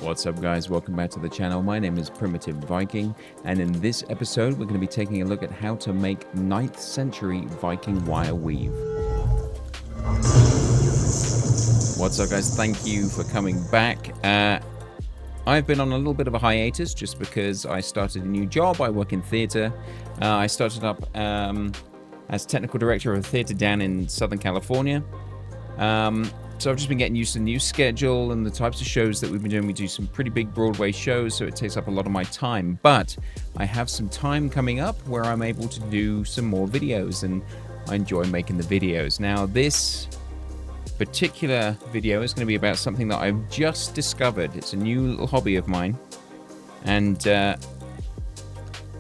What's up, guys? Welcome back to the channel. My name is Primitive Viking, and in this episode we're going to be taking a look at how to make 9th century Viking wire weave. What's up, guys? Thank you for coming back. I've been on a little bit of a hiatus just because I started a new job. I work in theater. I started up as technical director of a theater down in Southern California. So I've just been getting used to the new schedule and the types of shows that we've been doing. We do some pretty big Broadway shows, so it takes up a lot of my time. But I have some time coming up where I'm able to do some more videos, and I enjoy making the videos. Now, this particular video is going to be about something that I've just discovered. It's a new little hobby of mine. And,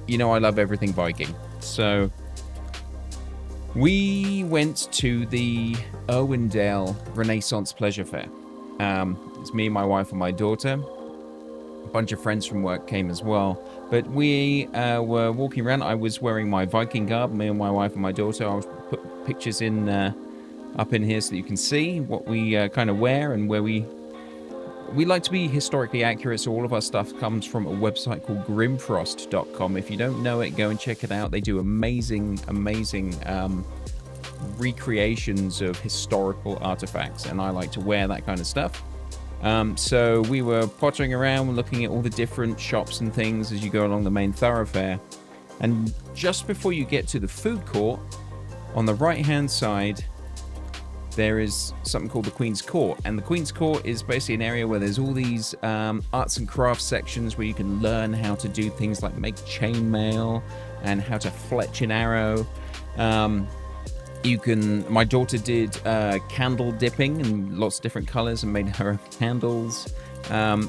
you know, I love everything Viking. So we went to the Irwindale Renaissance Pleasure Fair. It's me, my wife, and my daughter. A bunch of friends from work came as well. But we were walking around. I was wearing my Viking garb, me and my wife and my daughter. I'll put pictures in up in here so that you can see what we kind of wear and where we like to be historically accurate, so all of our stuff comes from a website called grimfrost.com. If you don't know it, go and check it out. They do amazing recreations of historical artifacts, and I like to wear that kind of stuff. So we were pottering around, looking at all the different shops and things as you go along the main thoroughfare. And just before you get to the food court, on the right-hand side, there is something called the Queen's Court, and the Queen's Court is basically an area where there's all these arts and crafts sections where you can learn how to do things like make chainmail and how to fletch an arrow. My daughter did candle dipping in lots of different colors and made her own candles,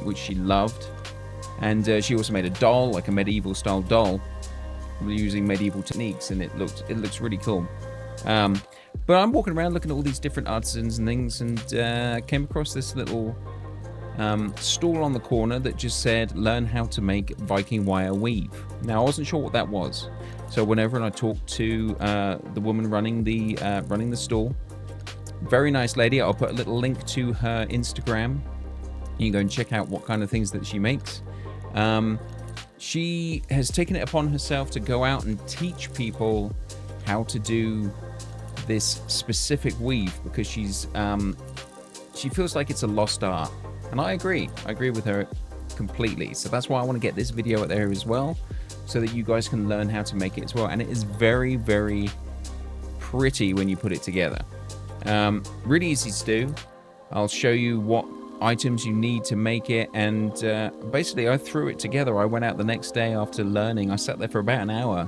which she loved. And she also made a doll, like a medieval style doll, using medieval techniques, and it looks really cool. But I'm walking around looking at all these different artisans and things, and came across this little stall on the corner that just said, learn how to make Viking wire weave. Now, I wasn't sure what that was. So I went over and I talked to the woman running the stall. Very nice lady. I'll put a little link to her Instagram. You can go and check out what kind of things that she makes. She has taken it upon herself to go out and teach people how to do this specific weave, because she feels like it's a lost art, and I agree with her completely. So that's why I want to get this video out there as well, so that you guys can learn how to make it as well. And it is very, very pretty when you put it together. Really easy to do. I'll show you what items you need to make it, and basically I threw it together. I went out the next day after learning. I sat there for about an hour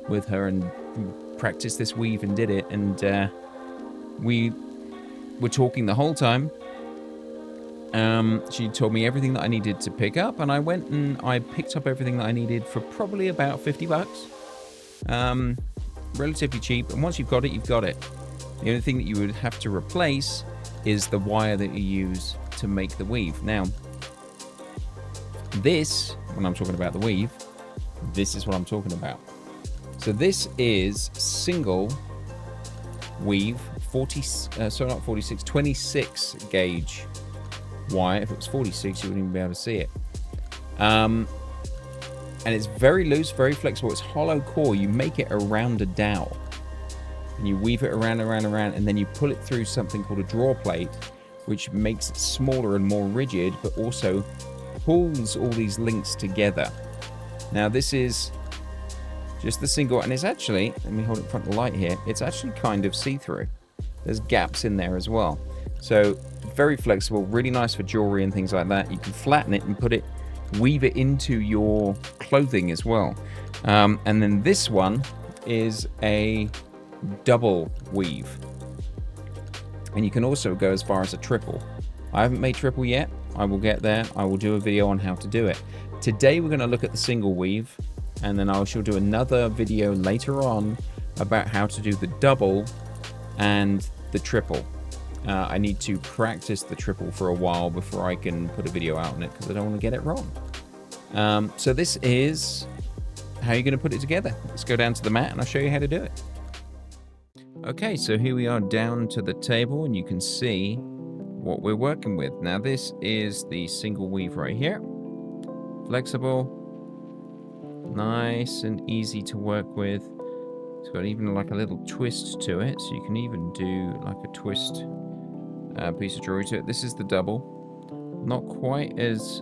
with her and practiced this weave and did it, and we were talking the whole time. She told me everything that I needed to pick up, and I went and I picked up everything that I needed for probably about $50. Relatively cheap, and once you've got it, you've got it. The only thing that you would have to replace is the wire that you use to make the weave. Now, this, when I'm talking about the weave, this is what I'm talking about. So this is single weave 26 gauge wire. If it was 46, you wouldn't even be able to see it. And it's very loose, very flexible. It's hollow core. You make it around a dowel, and you weave it around, and then you pull it through something called a draw plate, which makes it smaller and more rigid, but also pulls all these links together. Now, this is just the single, and it's actually, let me hold it in front of the light here, it's actually kind of see-through. There's gaps in there as well. So very flexible, really nice for jewelry and things like that. You can flatten it and weave it into your clothing as well. And then this one is a double weave. And you can also go as far as a triple. I haven't made triple yet. I will get there. I will do a video on how to do it. Today we're going to look at the single weave, and then I shall do another video later on about how to do the double and the triple. I need to practice the triple for a while before I can put a video out on it, because I don't want to get it wrong. So this is how you're going to put it together. Let's go down to the mat and I'll show you how to do it. Okay, so here we are down to the table, and you can see what we're working with. Now this is the single weave right here. Flexible. Nice and easy to work with. It's got even like a little twist to it, so you can even do like a twist piece of jewelry to it. This is the double. Not quite as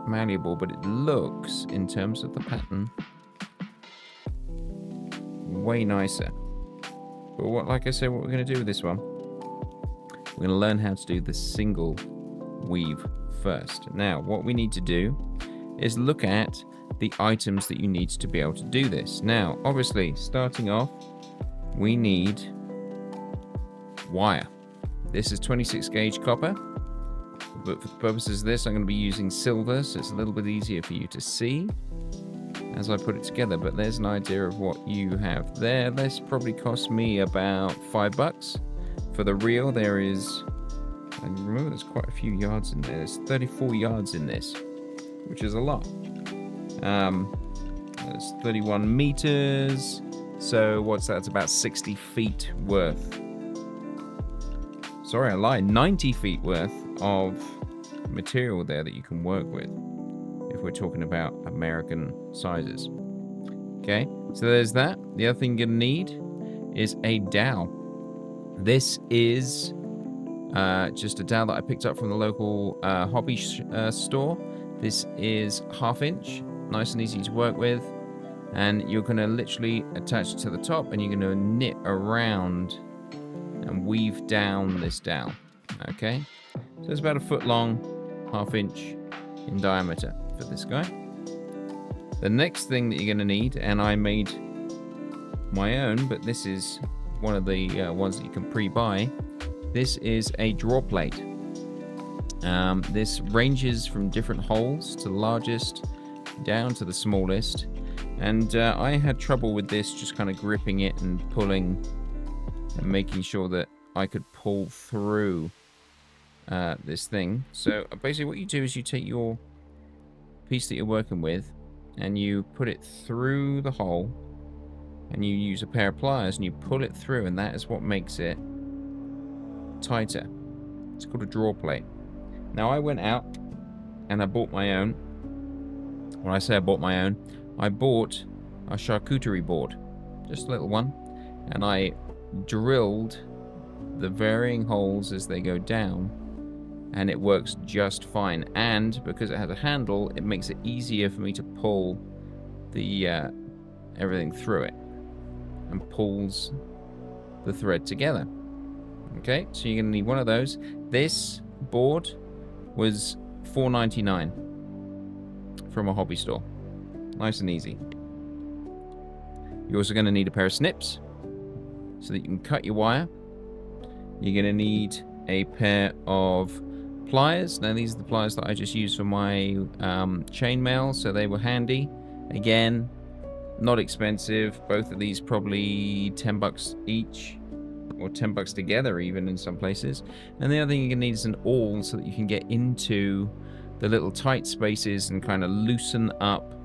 malleable, but it looks, in terms of the pattern, way nicer. But what, like I said, what we're going to do with this one, we're going to learn how to do the single weave first. Now, what we need to do is look at the items that you need to be able to do this. Now, obviously, starting off, we need wire. This is 26 gauge copper, but for the purposes of this, I'm going to be using silver, so it's a little bit easier for you to see as I put it together. But there's an idea of what you have there. This probably cost me about $5. For the reel, there is, I remember there's quite a few yards in there. There's 34 yards in this, which is a lot. There's 31 meters. So what's that? It's about 60 feet worth. Sorry, I lied. 90 feet worth of material there that you can work with, if we're talking about American sizes. Okay, so there's that. The other thing you're gonna need is a dowel. This is just a dowel that I picked up from the local hobby store. This is 1/2 inch, nice and easy to work with, and you're gonna literally attach it to the top, and you're gonna knit around and weave down this dowel. Okay, so it's about 1 foot long, 1/2 inch in diameter for this guy. The next thing that you're gonna need, and I made my own, but this is one of the ones that you can pre-buy. This is a draw plate. This ranges from different holes to the largest down to the smallest, and I had trouble with this, just kind of gripping it and pulling and making sure that I could pull through this thing. So basically what you do is you take your piece that you're working with and you put it through the hole, and you use a pair of pliers and you pull it through, and that is what makes it tighter. It's called a draw plate. Now I went out and I bought my own. When I say I bought my own, I bought a charcuterie board, just a little one, and I drilled the varying holes as they go down, and it works just fine. And because it has a handle, it makes it easier for me to pull the everything through it, and pulls the thread together. Okay, so you're gonna need one of those. This board was $4.99 from a hobby store. Nice and easy. You're also gonna need a pair of snips so that you can cut your wire. You're gonna need a pair of pliers. Now these are the pliers that I just used for my chainmail, so they were handy. Again, not expensive. Both of these probably $10 each, or $10 together even in some places. And the other thing you're gonna need is an awl so that you can get into the little tight spaces and kind of loosen up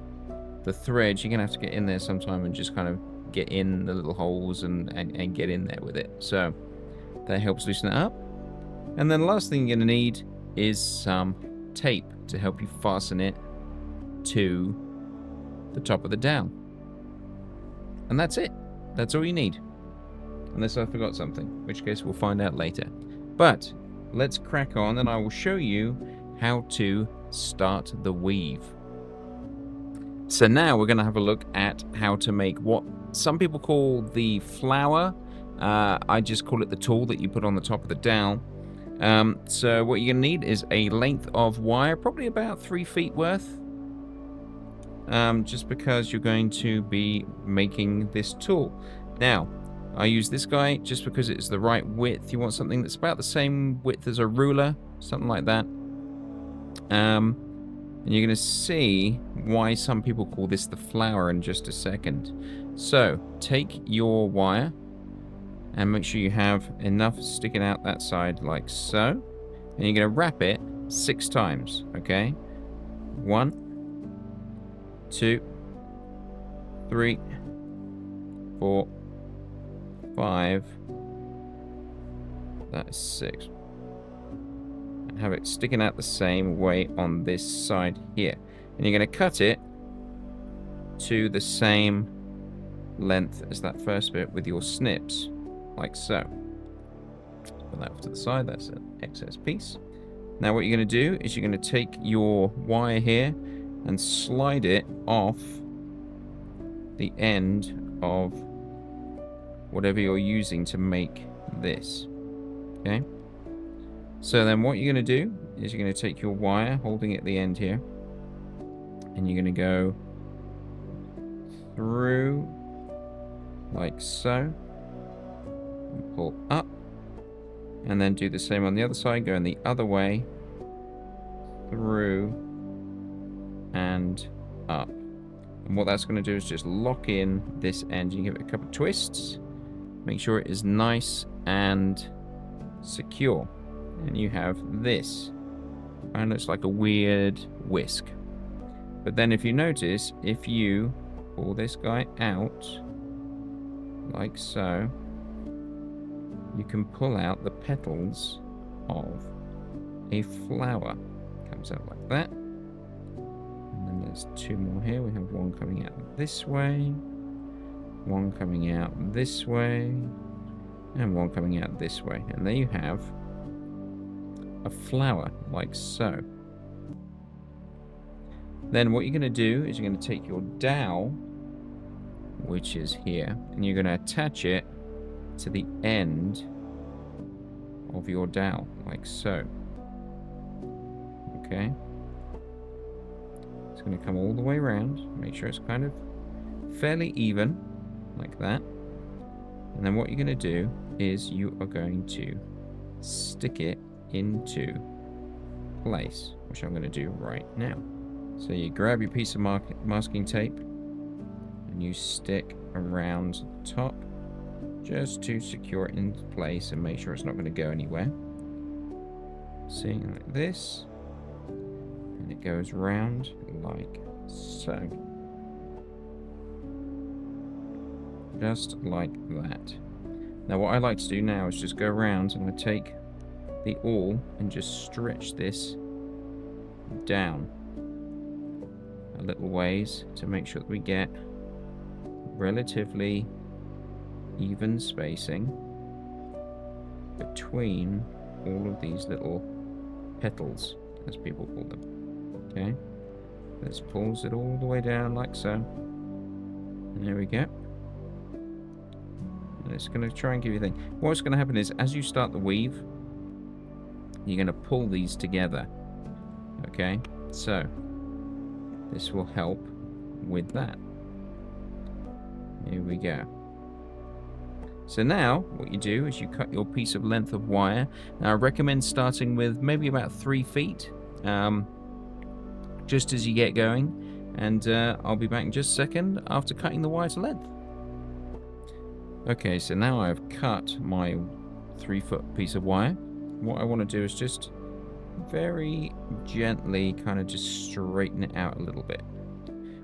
the threads. You're gonna have to get in there sometime and just kind of get in the little holes and get in there with it. So that helps loosen it up. And then the last thing you're gonna need is some tape to help you fasten it to the top of the dowel. And that's it. That's all you need. Unless I forgot something, in which case we'll find out later. But let's crack on and I will show you how to start the weave. So now we're going to have a look at how to make what some people call the flower. I just call it the tool that you put on the top of the dowel. So what you're going to need is a length of wire, probably about 3 feet worth. Just because you're going to be making this tool. Now, I use this guy just because it's the right width. You want something that's about the same width as a ruler, something like that. And you're going to see why some people call this the flower in just a second. So, take your wire and make sure you have enough sticking out that side like so. And you're going to wrap it 6 times, okay? 1, 2, 3, 4, 5. That is 6. and have it sticking out the same way on this side here. And you're going to cut it to the same length as that first bit with your snips, like so. Put that off to the side, that's an excess piece. Now what you're going to do is you're going to take your wire here and slide it off the end of whatever you're using to make this. Okay? So then what you're going to do is you're going to take your wire, holding it at the end here, and you're going to go through like so, and pull up, and then do the same on the other side, going the other way, through and up. And what that's going to do is just lock in this end. You give it a couple of twists, make sure it is nice and secure, and you have this. And it's like a weird whisk. But then if you notice, if you pull this guy out like so, you can pull out the petals of a flower. Comes out like that. And then there's two more here. We have one coming out this way, one coming out this way, and one coming out this way. And there you have a flower like so. Then what you're going to do is you're going to take your dowel, which is here, and you're going to attach it to the end of your dowel, like so. Okay. It's going to come all the way around. Make sure it's kind of fairly even, like that. And then what you're going to do is you are going to stick it into place, which I'm going to do right now. So you grab your piece of masking tape and you stick around the top just to secure it into place and make sure it's not going to go anywhere. See, like this. And it goes round like so. Just like that. Now what I like to do now is just go around and I take the awl and just stretch this down a little ways to make sure that we get relatively even spacing between all of these little petals, as people call them. Okay, this pulls it all the way down like so, and there we go. And it's going to try and give you a thing. What's going to happen is as you start the weave, you're going to pull these together. Okay, so this will help with that. Here we go. So now what you do is you cut your piece of length of wire. Now I recommend starting with maybe about 3 feet, just as you get going, and I'll be back in just a second after cutting the wire to length. Okay, so now I've cut my 3-foot piece of wire. What I want to do is just very gently kind of just straighten it out a little bit,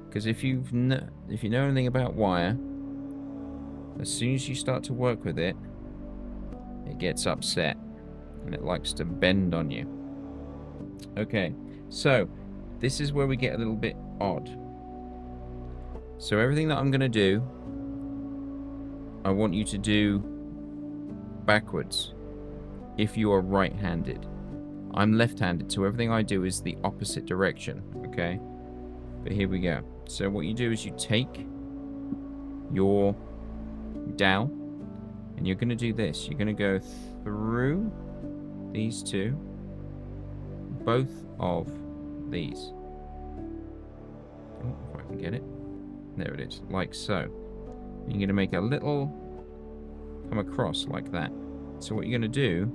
because if you know anything about wire, as soon as you start to work with it, it gets upset and it likes to bend on you. Okay, so this is where we get a little bit odd. So everything that I'm going to do, I want you to do backwards if you are right-handed. I'm left-handed, so everything I do is the opposite direction, okay? But here we go. So what you do is you take your dowel, and you're going to do this. You're going to go through these two, both of these. Oh, if I can get it. There it is, like so. You're going to make a little come across like that. So what you're going to do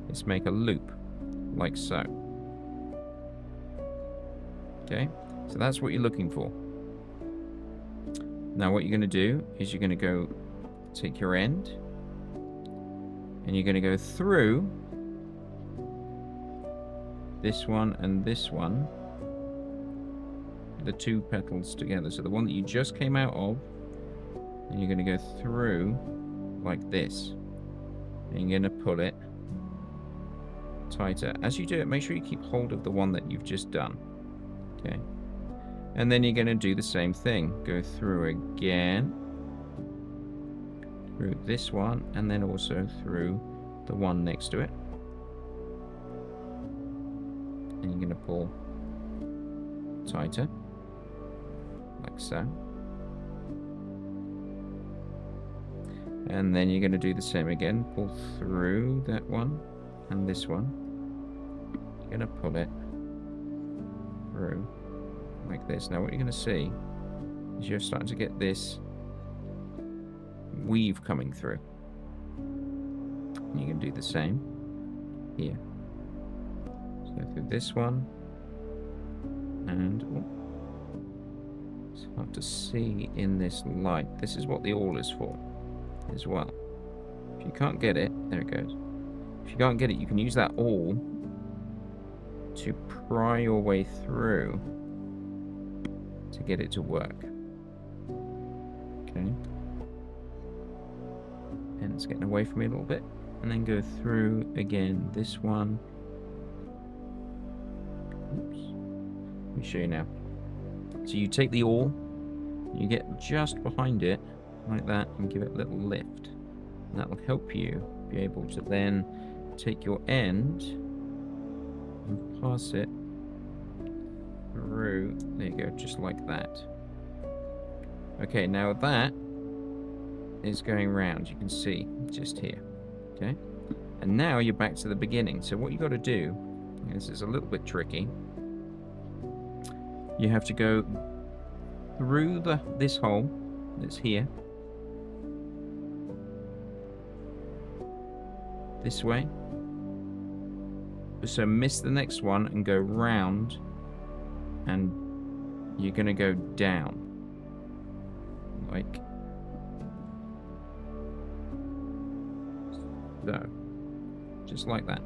is make a loop like so. Okay, so that's what you're looking for. Now what you're going to do is you're going to go take your end and you're going to go through this one and this one, the two petals together. So the one that you just came out of, and you're going to go through like this, and you're going to pull it tighter. As you do it, make sure you keep hold of the one that you've just done. Okay. And then you're going to do the same thing. Go through again. Through this one, and then also through the one next to it. And you're going to pull tighter. Like so. And then you're going to do the same again. Pull through that one and this one. You're going to pull it through like this. Now what you're going to see is you're starting to get this weave coming through. And you can do the same here. So go through this one. And it's hard to see in this light. This is what the awl is for as well. If you can't get it, there it goes. If you can't get it, you can use that awl to pry your way through to get it to work. Okay. And it's getting away from me a little bit. And then go through again this one. Oops. Let me show you now. So you take the awl, you get just behind it, like that, and give it a little lift. And that will help you be able to then take your end and pass it through. There you go, just like that. Okay, now that is going round. You can see just here. Okay, and now you're back to the beginning. So what you got to do, this is a little bit tricky. You have to go through this hole that's here, this way. So miss the next one and go round, and you're going to go down like so, just like that.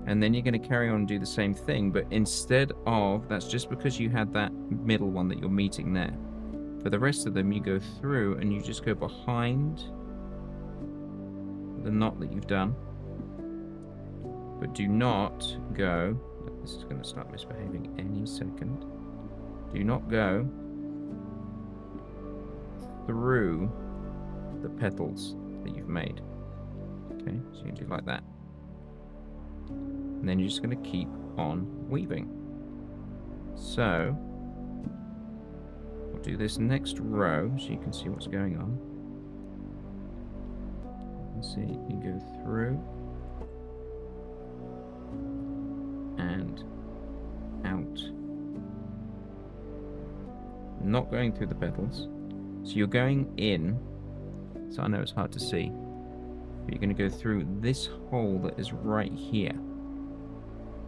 And then you're going to carry on and do the same thing, but instead of, that's just because you had that middle one that you're meeting there. For the rest of them, you go through and you just go behind the knot that you've done. But do not go, this is going to start misbehaving any second. Do not go through the petals that you've made. Okay, so you do like that. And then you're just going to keep on weaving. So, we'll do this next row so you can see what's going on. See, you go through and out. Not going through the petals. So you're going in. So I know it's hard to see. But you're going to go through this hole that is right here.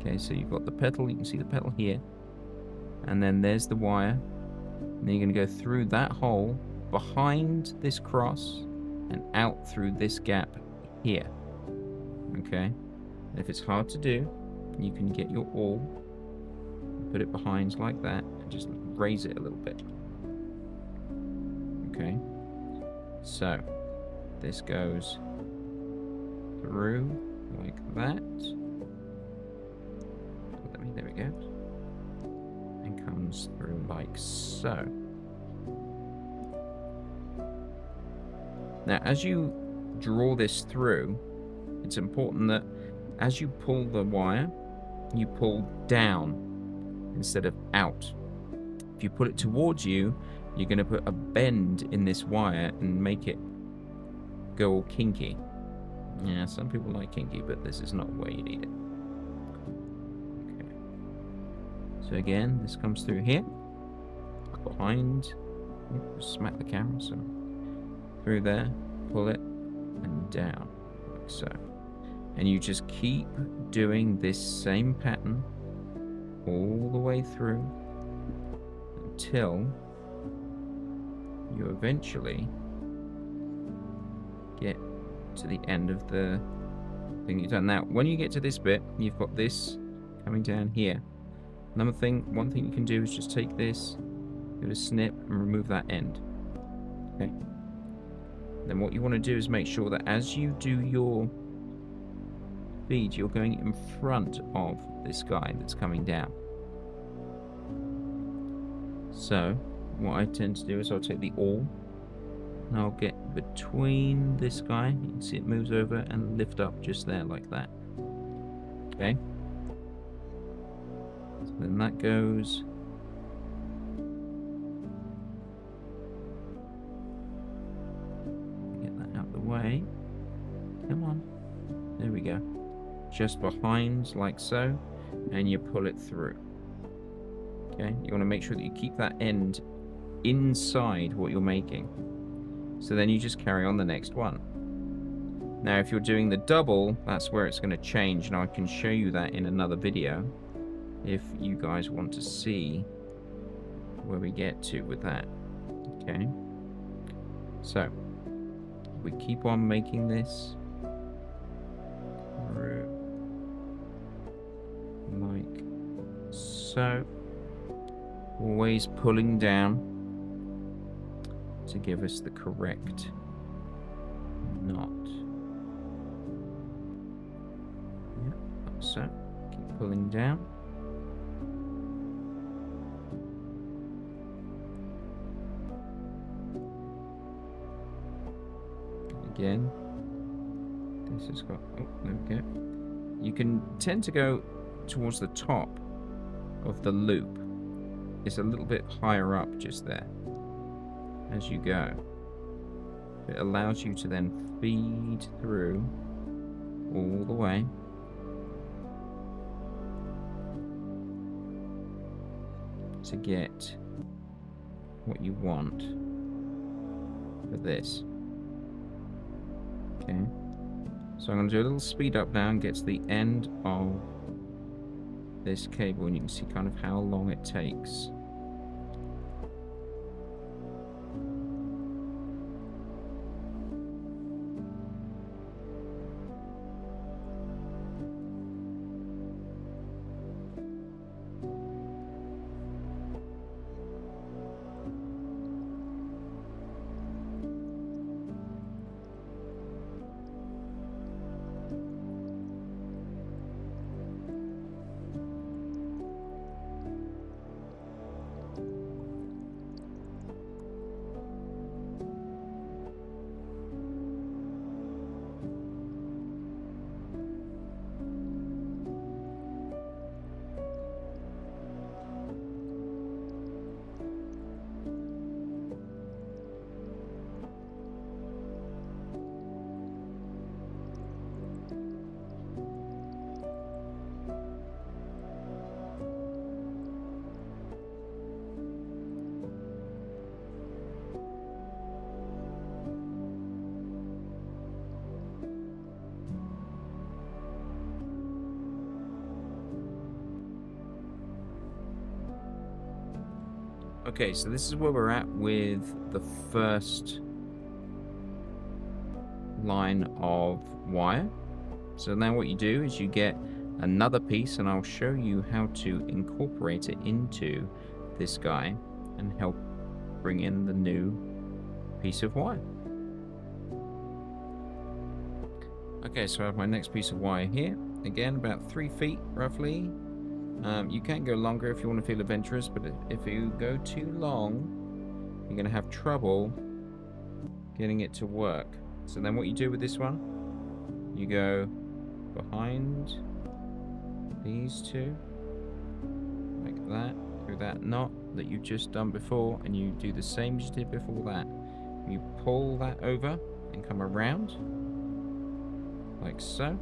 Okay, so you've got the petal. You can see the petal here. And then there's the wire. And then you're going to go through that hole, behind this cross, and out through this gap here. Okay? And if it's hard to do, you can get your awl, put it behind like that, and just raise it a little bit. Okay? So, this goes through like that. There we go. And comes through like so. Now, as you draw this through, it's important that as you pull the wire, you pull down instead of out. If you put it towards you, you're going to put a bend in this wire and make it go all kinky. Yeah, some people like kinky, but this is not where you need it. Okay. So again, this comes through here, behind, smack the camera, so through there, pull it, and down, like so. And you just keep doing this same pattern all the way through until you eventually get to the end of the thing you've done. Now, when you get to this bit, you've got this coming down here. One thing you can do is just take this, go to snip, and remove that end. Okay. Then what you want to do is make sure that as you do your speed, you're going in front of this guy that's coming down. So what I tend to do is I'll take the awl and I'll get between this guy. You can see it moves over and lift up just there like that. Okay. So then that goes. Get that out of the way. Come on. There we go. Just behind like so. And you pull it through. Okay. You want to make sure that you keep that end inside what you're making. So then you just carry on the next one. Now if you're doing the double, that's where it's going to change, and I can show you that in another video if you guys want to see where we get to with that. Okay, so we keep on making this through like so, always pulling down to give us the correct knot. Yep, like so. Keep pulling down. Again, this has got, oh, there we go. You can tend to go towards the top of the loop. It's a little bit higher up just there as you go. It allows you to then feed through all the way. To get what you want for this. Okay. So I'm going to do a little speed up now and get to the end of this cable, and you can see kind of how long it takes. Okay, so this is where we're at with the first line of wire. So now what you do is you get another piece, and I'll show you how to incorporate it into this guy and help bring in the new piece of wire. Okay, so I have my next piece of wire here. Again, about 3 feet roughly. You can go longer if you want to feel adventurous, but if you go too long, you're going to have trouble getting it to work. So then what you do with this one, you go behind these two, like that, through that knot that you've just done before, and you do the same as you did before that. You pull that over and come around, like so.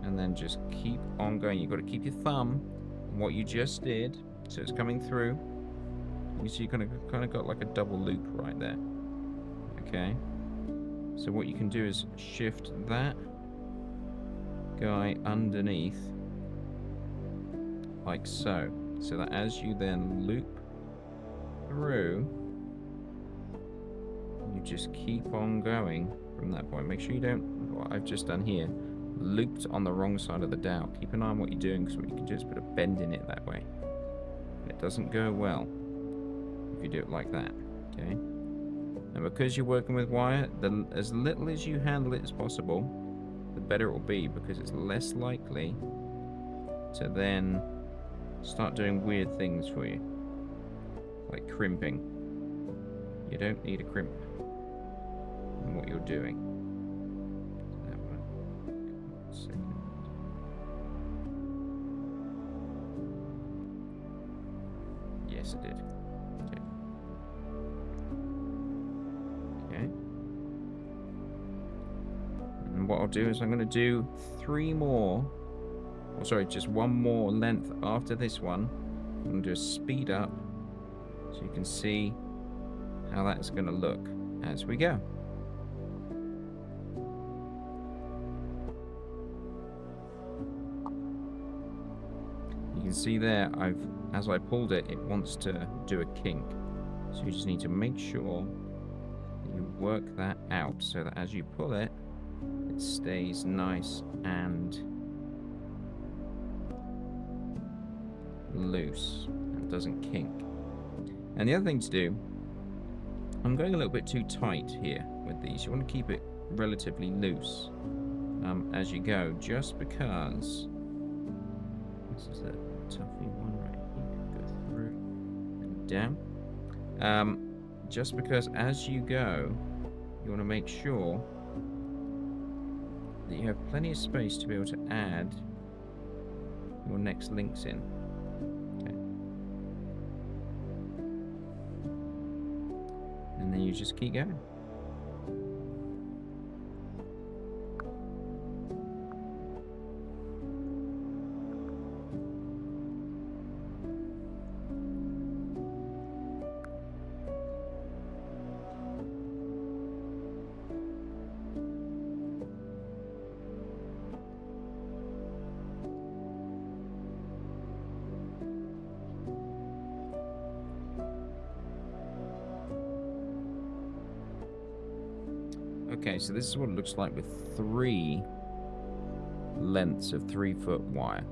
And then just keep on going. You've got to keep your thumb on what you just did, so it's coming through. You see you kind of got like a double loop right there. Okay. So what you can do is shift that guy underneath, like so. So that as you then loop through, you just keep on going from that point. Make sure you don't, what I've just done here, looped on the wrong side of the dowel. Keep an eye on what you're doing, because what you can do is put a bend in it that way. And it doesn't go well if you do it like that. Okay. And because you're working with wire, as little as you handle it as possible, the better it will be, because it's less likely to then start doing weird things for you. Like crimping. You don't need a crimp in what you're doing. That one. 1 second. Yes, it did. Okay. Okay. And what I'll do is I'm going to do 3 more. Oh, sorry, just 1 more length after this one. I'm going to do a speed up so you can see how that's going to look as we go. You can see there, as I pulled it, it wants to do a kink. So you just need to make sure that you work that out so that as you pull it, it stays nice and loose and doesn't kink. And the other thing to do, I'm going a little bit too tight here with these. You want to keep it relatively loose as you go, just because this is a toughy one right here. Go through and down. Just because as you go, you want to make sure that you have plenty of space to be able to add your next links in. Okay. And then you just keep going. Okay, so this is what it looks like with 3 lengths of 3-foot wire.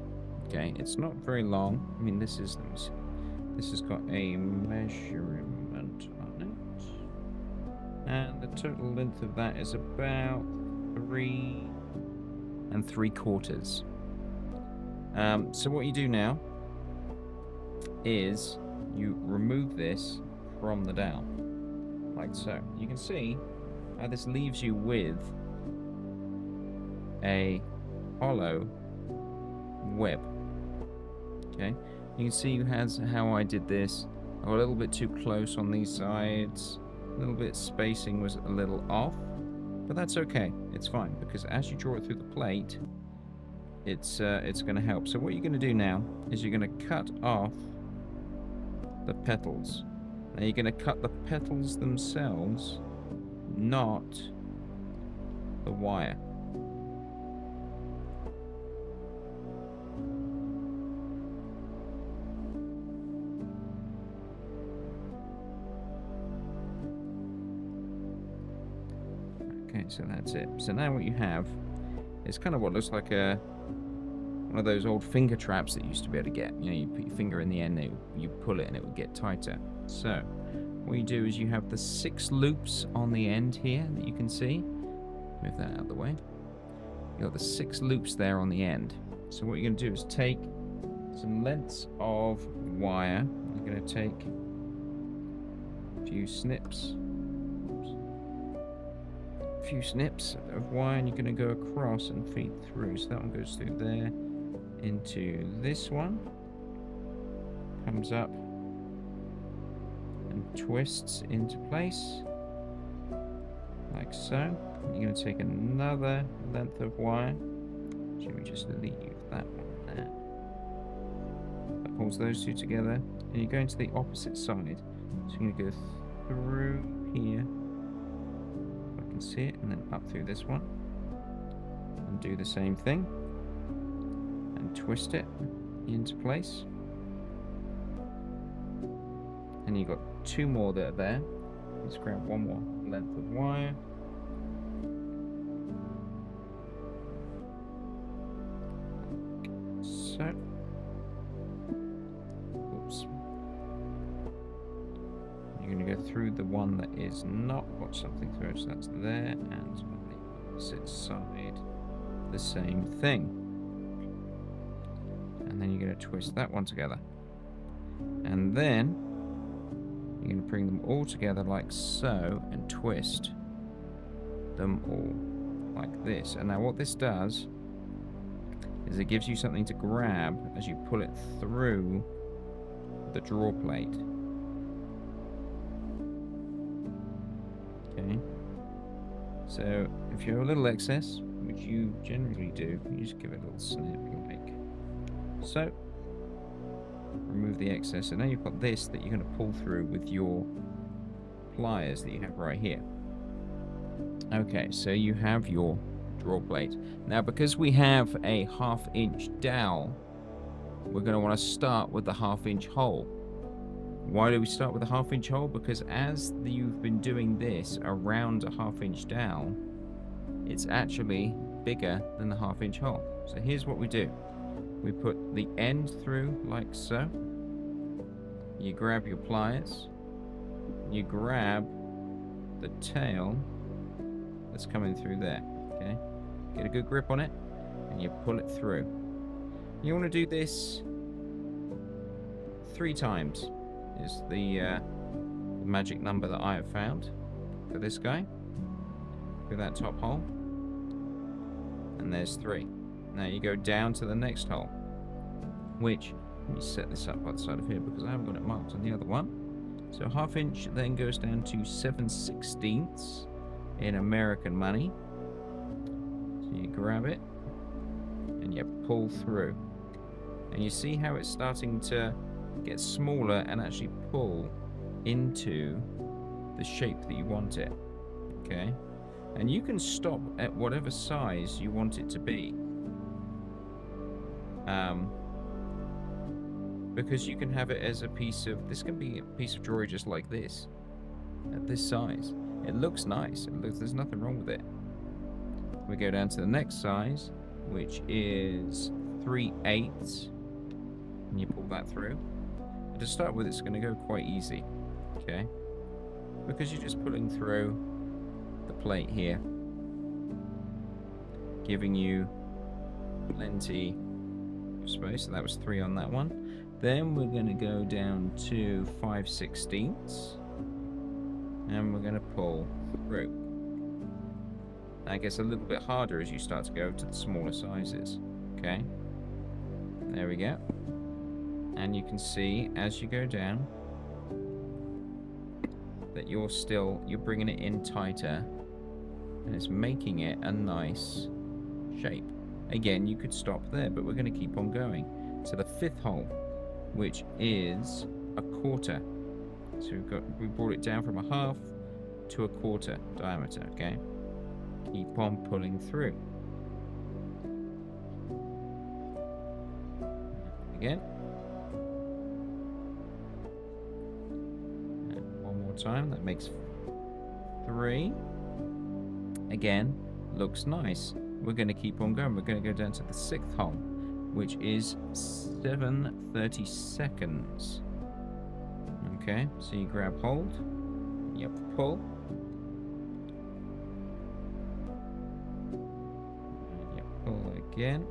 Okay, it's not very long. I mean, this has got a measurement on it, and the total length of that is about 3 3/4. So what you do now is you remove this from the dowel, like so. You can see how this leaves you with a hollow web. Okay, you can see how I did this. I got a little bit too close on these sides. A little bit spacing was a little off, but that's okay. It's fine, because as you draw it through the plate, it's going to help. So what you're going to do now is you're going to cut off the petals. Now you're going to cut the petals themselves, not the wire. Okay, so that's it. So now what you have is kind of what looks like one of those old finger traps that you used to be able to get. You know, you put your finger in the end, you pull it and it would get tighter. So what you do is you have the 6 loops on the end here that you can see. Move that out of the way. You've got the 6 loops there on the end. So what you're going to do is take some lengths of wire. You're going to take a few snips. A few snips of wire, and you're going to go across and feed through. So that one goes through there into this one. Comes up and twists into place like so. You're going to take another length of wire. Should we just leave that one there? That pulls those 2 together, and you're going to the opposite side. So you're going to go through here, if I can see it, and then up through this one, and do the same thing, and twist it into place. And you've got 2 more that are there. Let's grab 1 more length of wire. So, oops. You're going to go through the one that is not got something through it, so that's there, and on the opposite side, the same thing. And then you're going to twist that one together. And then you're going to bring them all together like so and twist them all like this. And now what this does is it gives you something to grab as you pull it through the draw plate. Okay. So if you have a little excess, which you generally do, you just give it a little snip like so. Remove the excess, and now you've got this that you're going to pull through with your pliers that you have right here. Okay, so you have your draw plate. Now, because we have a 1/2 inch dowel, we're going to want to start with the 1/2 inch hole. Why do we start with a 1/2 inch hole? Because as you've been doing this around a 1/2 inch dowel, it's actually bigger than the 1/2 inch hole. So here's what we do. We put the end through like so. You grab your pliers. You grab the tail that's coming through there. Okay? Get a good grip on it and you pull it through. You want to do this 3 times is the magic number that I have found for this guy. Through that top hole. And there's 3. Now you go down to the next hole, which, let me set this up outside of here because I haven't got it marked on the other one. So 1/2 inch then goes down to 7/16 in American money. So you grab it and you pull through. And you see how it's starting to get smaller and actually pull into the shape that you want it. Okay? And you can stop at whatever size you want it to be. Because you can have it as a piece of, this can be a piece of jewelry just like this, at this size. It looks nice, there's nothing wrong with it. We go down to the next size, which is 3/8, and you pull that through. But to start with, it's going to go quite easy, okay? Because you're just pulling through the plate here, giving you plenty of space. So that was 3 on that one. Then we're going to go down to 5/16, and we're going to pull through. That gets a little bit harder as you start to go to the smaller sizes. Okay, there we go. And you can see as you go down that you're bringing it in tighter, and it's making it a nice shape. Again, you could stop there, but we're going to keep on going to the 5th hole, which is 1/4. So we brought it down from 1/2 to 1/4 diameter. Okay, keep on pulling through. Again, and one more time. That makes 3. Again, looks nice. We're going to keep on going. We're going to go down to the 6th hole, which is 7/32. Okay, so you grab hold, you pull, and you pull again.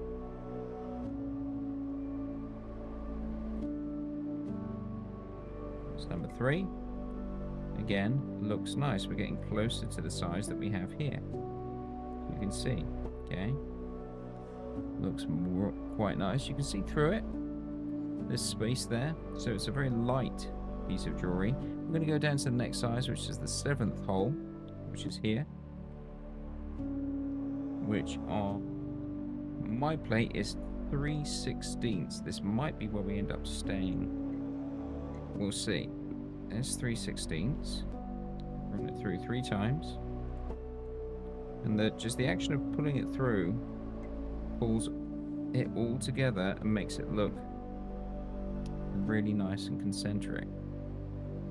That's number 3. Again, looks nice. We're getting closer to the size that we have here. You can see, okay, looks quite nice. You can see through it. There's space there, so it's a very light piece of jewelry. We're going to go down to the next size, which is the 7th hole, which is here, which on my plate is 3/16. This might be where we end up staying. We'll see. There's 3/16. Run it through 3 times. And just the action of pulling it through pulls it all together and makes it look really nice and concentric.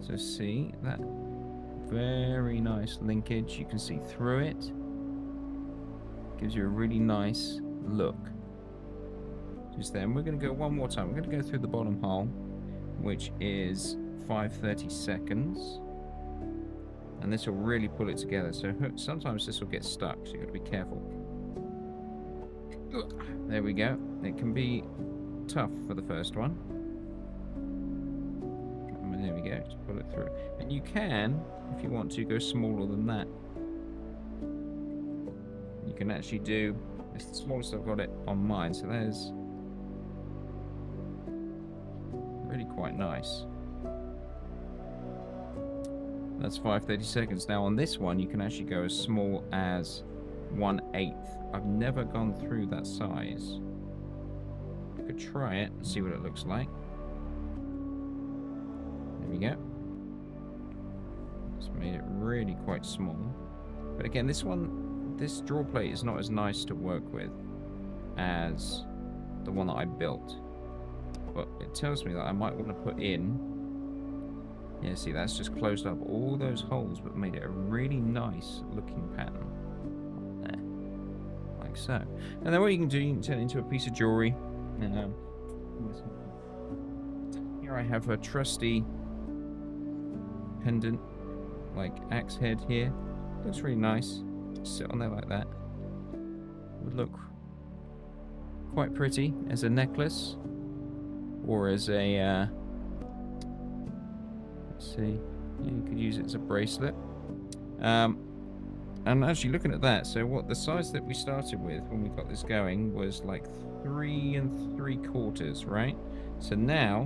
So see that very nice linkage, you can see through it. Gives you a really nice look. Just then, we're going to go one more time. We're going to go through the bottom hole, which is 5/32. and this will really pull it together. So sometimes this will get stuck, so you've got to be careful. There we go. It can be tough for the first one. And there we go, just pull it through. And you can, if you want to, go smaller than that. You can actually do, it's the smallest I've got it on mine, so there's really quite nice. That's 5/30 seconds. Now on this one, you can actually go as small as 1/8. I've never gone through that size. I could try it and see what it looks like. There we go. It's made it really quite small. But again, this draw plate is not as nice to work with as the one that I built. But it tells me that I might want to put in... Yeah, see, that's just closed up all those holes, but made it a really nice looking pattern. There. Like so. And then what you can do, you can turn it into a piece of jewelry. Here I have a trusty pendant, like axe head here. Looks really nice. Sit on there like that. Would look quite pretty as a necklace, or as a let's see, yeah, you could use it as a bracelet. And actually looking at that, so what the size that we started with when we got this going was like 3 3/4, right? So now,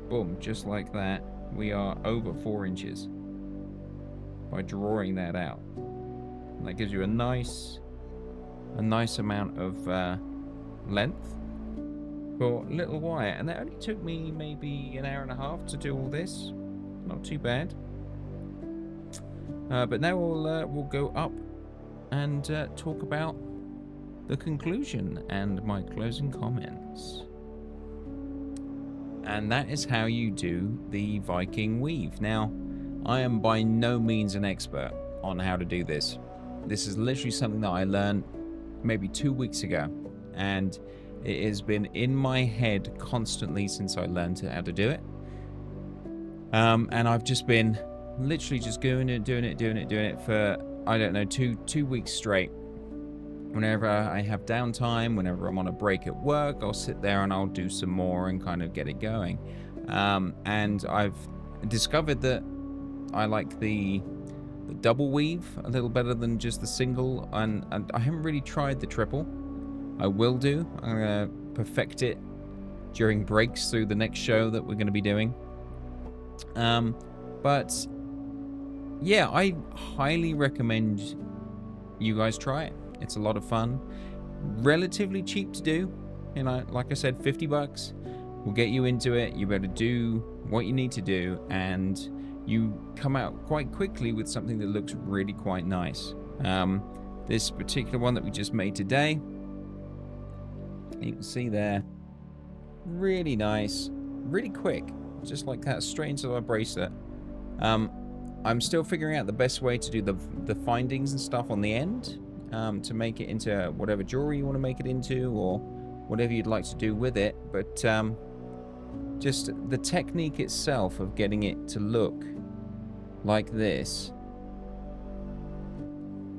boom, just like that, we are over 4 inches by drawing that out. And that gives you a nice amount of length for little wire. And that only took me maybe an hour and a half to do all this. Not too bad. But now we'll go up and talk about the conclusion and my closing comments. And that is how you do the Viking Weave. Now, I am by no means an expert on how to do this. This is literally something that I learned maybe 2 weeks ago, and it has been in my head constantly since I learned how to do it. And I've just been literally just doing it for, I don't know, two weeks straight. Whenever I have downtime, whenever I'm on a break at work, I'll sit there and I'll do some more and kind of get it going. And I've discovered that I like the double weave a little better than just the single, and I haven't really tried the triple. I will do. I'm going to perfect it during breaks through the next show that we're going to be doing. But yeah, I highly recommend you guys try it. It's a lot of fun, relatively cheap to do. You know, like I said, $50 will get you into it. You better do what you need to do, and you come out quite quickly with something that looks really quite nice. This particular one that we just made today, you can see there, really nice, really quick, just like that, straight into our bracelet. I'm still figuring out the best way to do the findings and stuff on the end, to make it into whatever jewelry you want to make it into, or whatever you'd like to do with it. But just the technique itself of getting it to look like this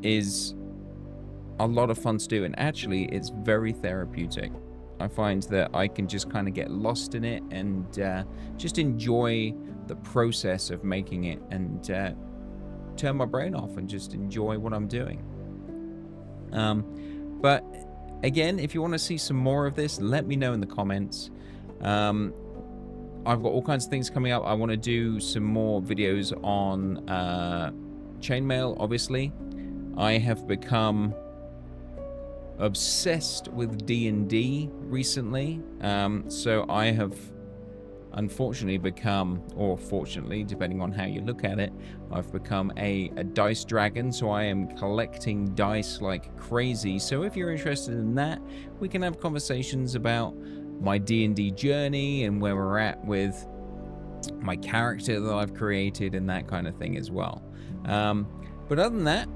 is a lot of fun to do, and actually it's very therapeutic. I find that I can just kind of get lost in it and just enjoy the process of making it, and turn my brain off and just enjoy what I'm doing. But again, if you want to see some more of this, let me know in the comments. I've got all kinds of things coming up. I want to do some more videos on chainmail, obviously. I have become obsessed with D&D recently. So I have unfortunately become, or fortunately, depending on how you look at it, I've become a dice dragon. So I am collecting dice like crazy. So if you're interested in that, we can have conversations about my D&D journey and where we're at with my character that I've created and that kind of thing as well. But other than that,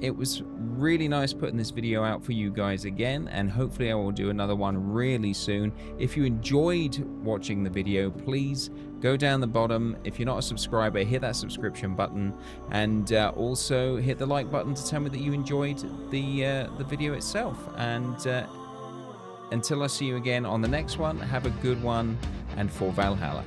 it was really nice putting this video out for you guys again, and hopefully I will do another one really soon. If you enjoyed watching the video, please go down the bottom. If you're not a subscriber, hit that subscription button, and also hit the like button to tell me that you enjoyed the video itself. And until I see you again on the next one, have a good one, and for Valhalla.